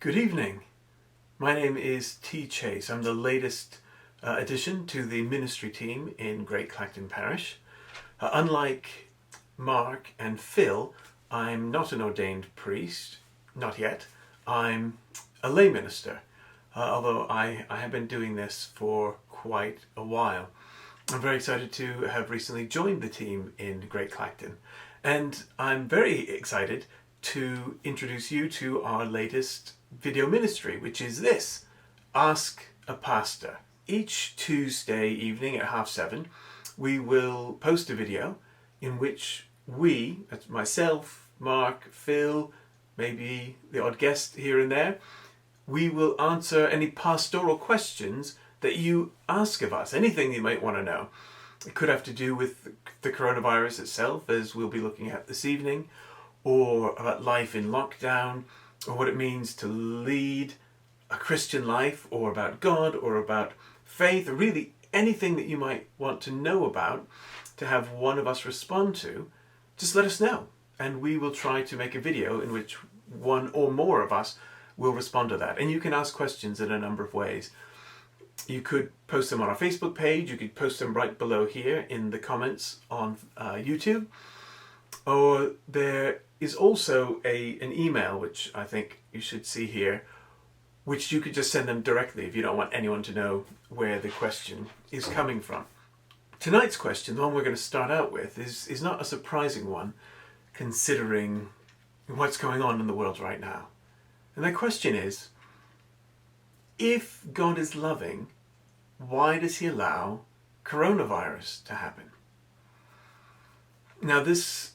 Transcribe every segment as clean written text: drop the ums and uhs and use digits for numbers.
Good evening. My name is T. Chase. I'm the latest addition to the ministry team in Great Clacton Parish. Unlike Mark and Phil, I'm not an ordained priest, not yet. I'm a lay minister, although I have been doing this for quite a while. I'm very excited to have recently joined the team in Great Clacton, and I'm very excited to introduce you to our latest video ministry, which is this: Ask a Pastor. Each Tuesday evening at 7:30, we will post a video in which we, that's myself, Mark, Phil, maybe the odd guest here and there, we will answer any pastoral questions that you ask of us, anything you might want to know. It could have to do with the coronavirus itself, as we'll be looking at this evening, or about life in lockdown, or what it means to lead a Christian life, or about God, or about faith, or really anything that you might want to know about to have one of us respond to. Just let us know, and we will try to make a video in which one or more of us will respond to that. And you can ask questions in a number of ways. You could post them on our Facebook page, you could post them right below here in the comments on YouTube, or there is also an email, which I think you should see here, which you could just send them directly if you don't want anyone to know where the question is coming from. Tonight's question, the one we're going to start out with, is not a surprising one, considering what's going on in the world right now. And that question is, if God is loving, why does he allow coronavirus to happen? Now, this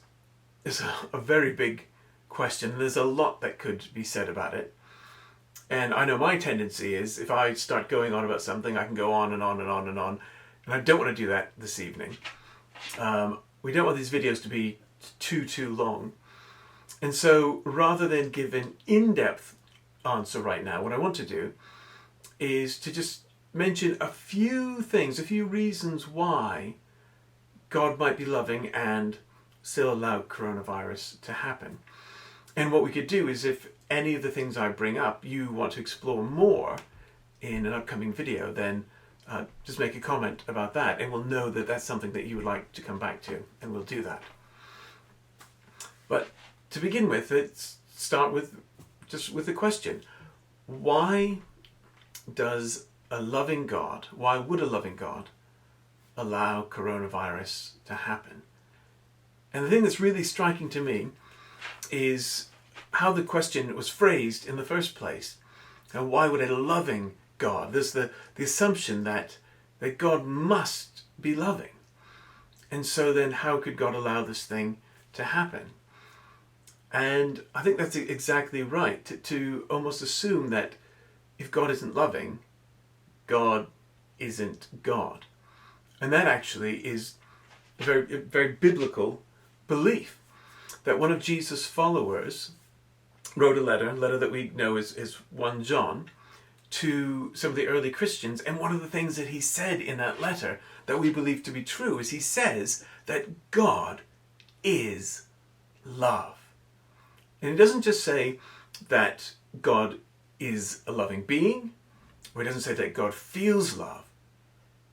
is a very big question. There's a lot that could be said about it. And I know my tendency is, if I start going on about something, I can go on and on and on and on. And I don't want to do that this evening. We don't want these videos to be too long. And so rather than give an in-depth answer right now, what I want to do is to just mention a few things, a few reasons why God might be loving and still allow coronavirus to happen. And what we could do is, if any of the things I bring up you want to explore more in an upcoming video, then just make a comment about that, and we'll know that that's something that you would like to come back to, and we'll do that. But to begin with, let's start with the question: why does a loving God, why would a loving God allow coronavirus to happen? And the thing that's really striking to me is how the question was phrased in the first place. And why would a loving God? There's the assumption that God must be loving. And so then how could God allow this thing to happen? And I think that's exactly right, to almost assume that if God isn't loving, God isn't God. And that actually is a very biblical belief. That one of Jesus' followers wrote a letter that we know is 1 John, to some of the early Christians. And one of the things that he said in that letter that we believe to be true is he says that God is love. And he doesn't just say that God is a loving being, or he doesn't say that God feels love,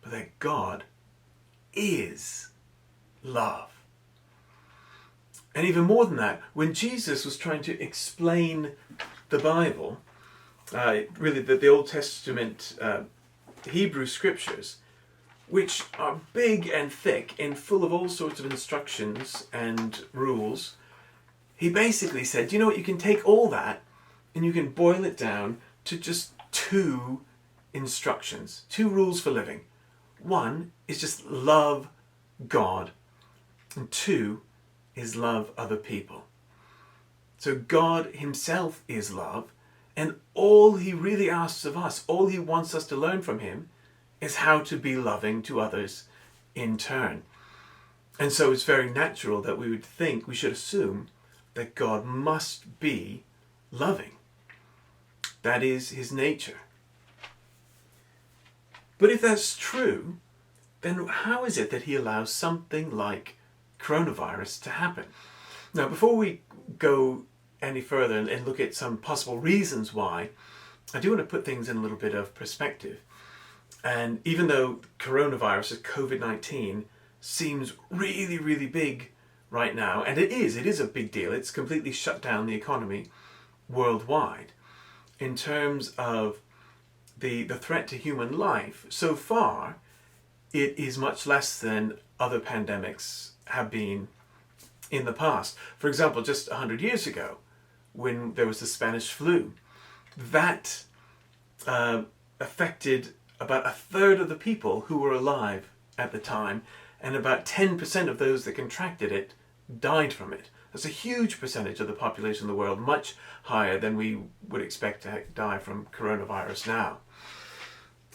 but that God is love. And even more than that, when Jesus was trying to explain the Bible, really the Old Testament Hebrew scriptures, which are big and thick and full of all sorts of instructions and rules, he basically said, you know what, you can take all that and you can boil it down to just 2 instructions, 2 rules for living. One is just love God, and 2 is love other people. So God himself is love, and all he really asks of us, all he wants us to learn from him, is how to be loving to others in turn. And so it's very natural that we should assume that God must be loving. That is his nature. But if that's true, then how is it that he allows something like coronavirus to happen? Now, before we go any further and look at some possible reasons why, I do want to put things in a little bit of perspective. And even though coronavirus, COVID-19, seems really, really big right now, and it is a big deal. It's completely shut down the economy worldwide. In terms of the threat to human life, so far, it is much less than other pandemics have been in the past. For example, just 100 years ago, when there was the Spanish flu, that affected about a third of the people who were alive at the time, and about 10% of those that contracted it died from it. That's a huge percentage of the population of the world, much higher than we would expect to die from coronavirus now.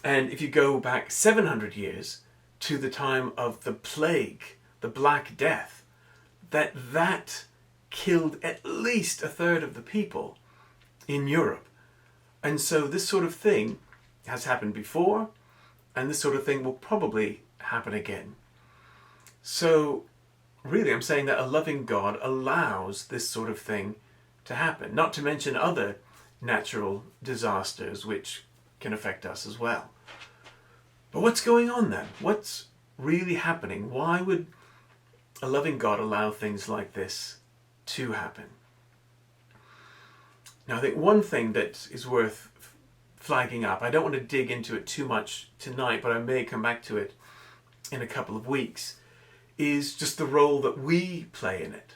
And if you go back 700 years to the time of the plague, the Black Death, that killed at least a third of the people in Europe. And so this sort of thing has happened before, and this sort of thing will probably happen again. So really, I'm saying that a loving God allows this sort of thing to happen, not to mention other natural disasters which can affect us as well. But what's going on then? What's really happening? Why would a loving God allow things like this to happen? Now, I think one thing that is worth flagging up, I don't want to dig into it too much tonight, but I may come back to it in a couple of weeks, is just the role that we play in it.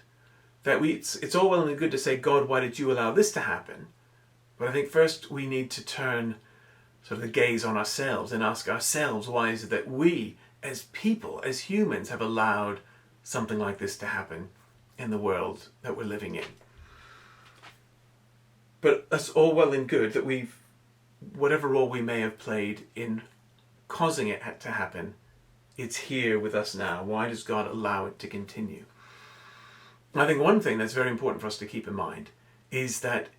That it's all well and good to say, God, why did you allow this to happen? But I think first we need to turn sort of the gaze on ourselves and ask ourselves, why is it that we, as people, as humans, have allowed something like this to happen in the world that we're living in? But that's all well and good that whatever role we may have played in causing it to happen, it's here with us now. Why does God allow it to continue? I think one thing that's very important for us to keep in mind is that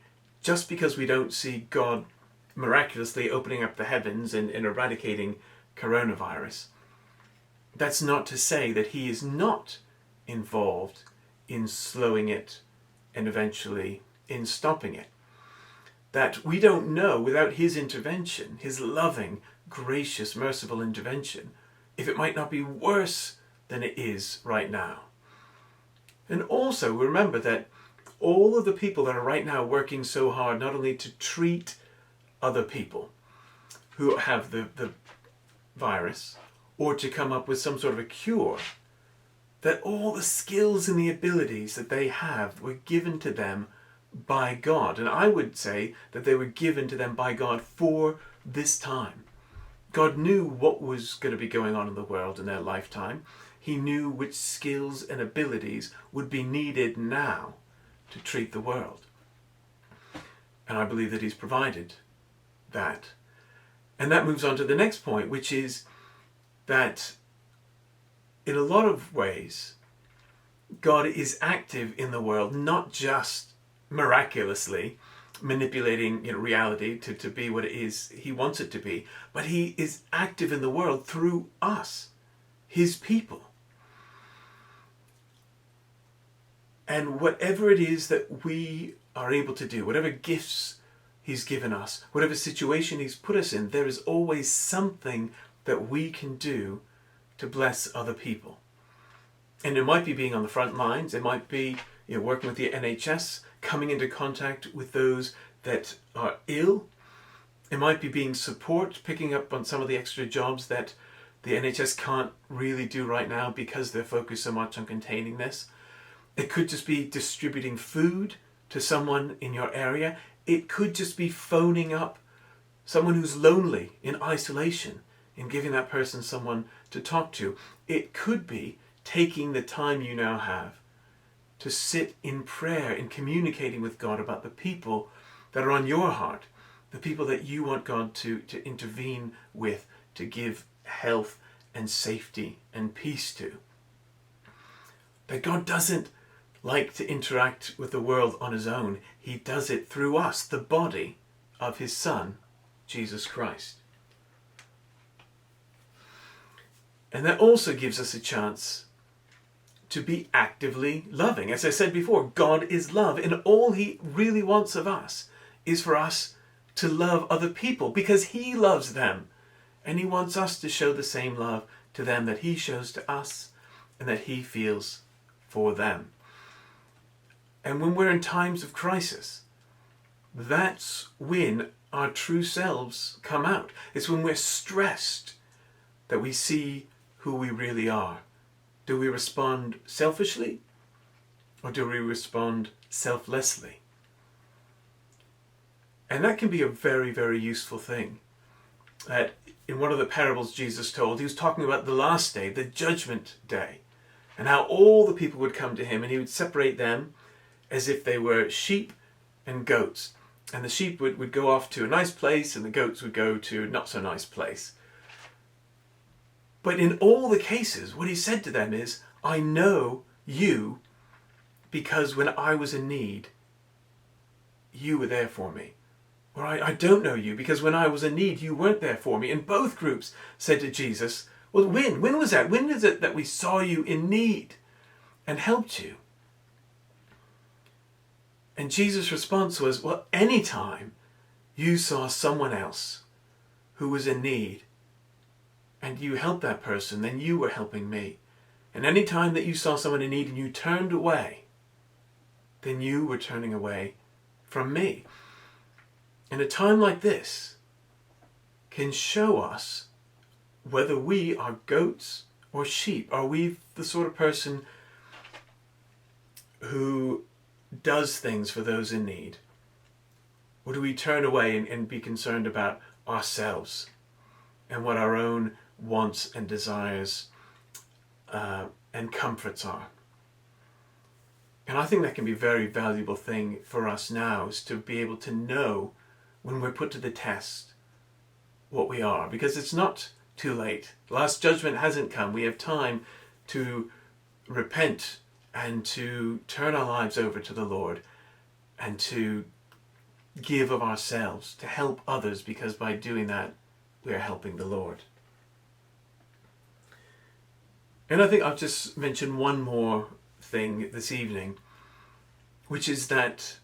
just because we don't see God miraculously opening up the heavens and eradicating coronavirus, that's not to say that he is not involved in slowing it and eventually in stopping it. That we don't know, without his intervention, his loving, gracious, merciful intervention, if it might not be worse than it is right now. And also remember that all of the people that are right now working so hard not only to treat other people who have the virus or to come up with some sort of a cure, that all the skills and the abilities that they have were given to them by God. And I would say that they were given to them by God for this time. God knew what was going to be going on in the world in their lifetime. He knew which skills and abilities would be needed now to treat the world. And I believe that he's provided that. And that moves on to the next point, which is that in a lot of ways, God is active in the world, not just miraculously manipulating reality to be what it is he wants it to be, but he is active in the world through us, his people. And whatever it is that we are able to do, whatever gifts he's given us, whatever situation he's put us in, there is always something that we can do to bless other people. And it might be being on the front lines, it might be working with the NHS, coming into contact with those that are ill. It might be being support, picking up on some of the extra jobs that the NHS can't really do right now because they're focused so much on containing this. It could just be distributing food to someone in your area. It could just be phoning up someone who's lonely in isolation and giving that person someone to talk to. It could be taking the time you now have to sit in prayer and communicating with God about the people that are on your heart, the people that you want God to intervene with, to give health and safety and peace to. That God doesn't like to interact with the world on his own. He does it through us, the body of his Son, Jesus Christ. And that also gives us a chance to be actively loving. As I said before, God is love, and all he really wants of us is for us to love other people because he loves them. And he wants us to show the same love to them that he shows to us and that he feels for them. And when we're in times of crisis, that's when our true selves come out. It's when we're stressed that we see who we really are. Do we respond selfishly or do we respond selflessly? And that can be a very, very useful thing. In one of the parables Jesus told, he was talking about the last day, the judgment day, and how all the people would come to him and he would separate them as if they were sheep and goats. And the sheep would go off to a nice place and the goats would go to a not so nice place. But in all the cases, what he said to them is, I know you because when I was in need, you were there for me. Or I don't know you because when I was in need, you weren't there for me. And both groups said to Jesus, well, when was that? When is it that we saw you in need and helped you? And Jesus' response was, well, anytime you saw someone else who was in need and you helped that person, then you were helping me. And any time that you saw someone in need and you turned away, then you were turning away from me. And a time like this can show us whether we are goats or sheep. Are we the sort of person who does things for those in need? Or do we turn away and be concerned about ourselves and what our own wants and desires and comforts are? And I think that can be a very valuable thing for us now, is to be able to know when we're put to the test what we are, because it's not too late. Last judgment hasn't come. We have time to repent and to turn our lives over to the Lord and to give of ourselves to help others, because by doing that we are helping the Lord. And I think I've just mentioned one more thing this evening, which is that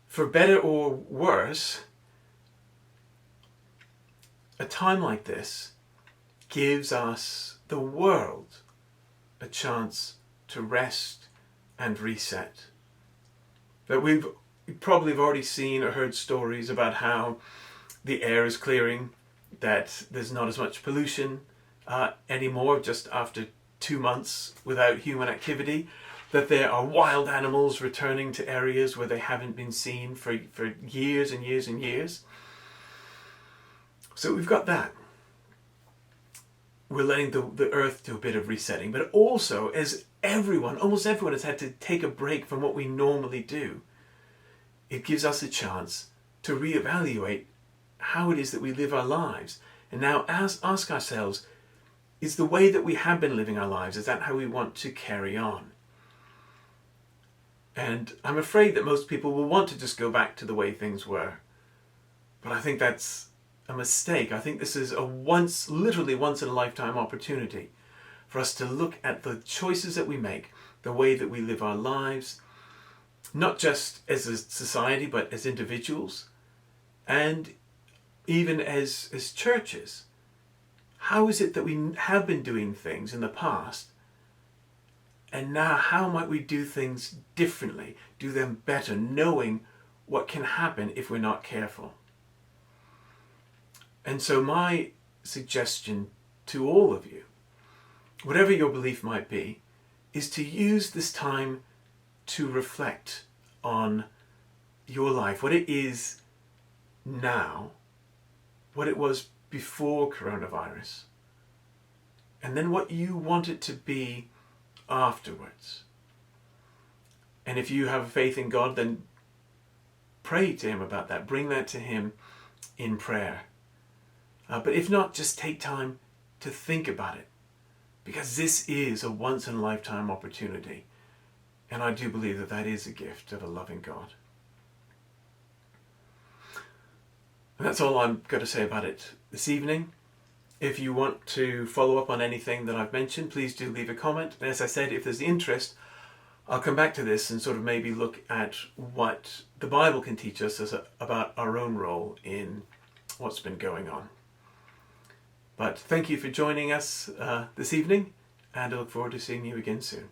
for better or worse, a time like this gives us, the world, a chance to rest and reset. That we probably have already seen or heard stories about how the air is clearing, that there's not as much pollution anymore just after 2 months without human activity, that there are wild animals returning to areas where they haven't been seen for years and years and years. So we've got that. We're letting the earth do a bit of resetting, but also as almost everyone has had to take a break from what we normally do, it gives us a chance to reevaluate how it is that we live our lives. And now ask ourselves, is the way that we have been living our lives, is that how we want to carry on? And I'm afraid that most people will want to just go back to the way things were. But I think that's a mistake. I think this is literally once in a lifetime opportunity for us to look at the choices that we make, the way that we live our lives, not just as a society, but as individuals, and even as churches. How is it that we have been doing things in the past, and now how might we do things differently, do them better, knowing what can happen if we're not careful? And so my suggestion to all of you, whatever your belief might be, is to use this time to reflect on your life, what it is now, what it was before coronavirus, and then what you want it to be afterwards. And if you have faith in God, then pray to him about that. Bring that to him in prayer. But if not, just take time to think about it, because this is a once-in-a-lifetime opportunity. And I do believe that that is a gift of a loving God. And that's all I'm going to say about it this evening. If you want to follow up on anything that I've mentioned, please do leave a comment. And as I said, if there's interest, I'll come back to this and sort of maybe look at what the Bible can teach us about our own role in what's been going on. But thank you for joining us this evening, and I look forward to seeing you again soon.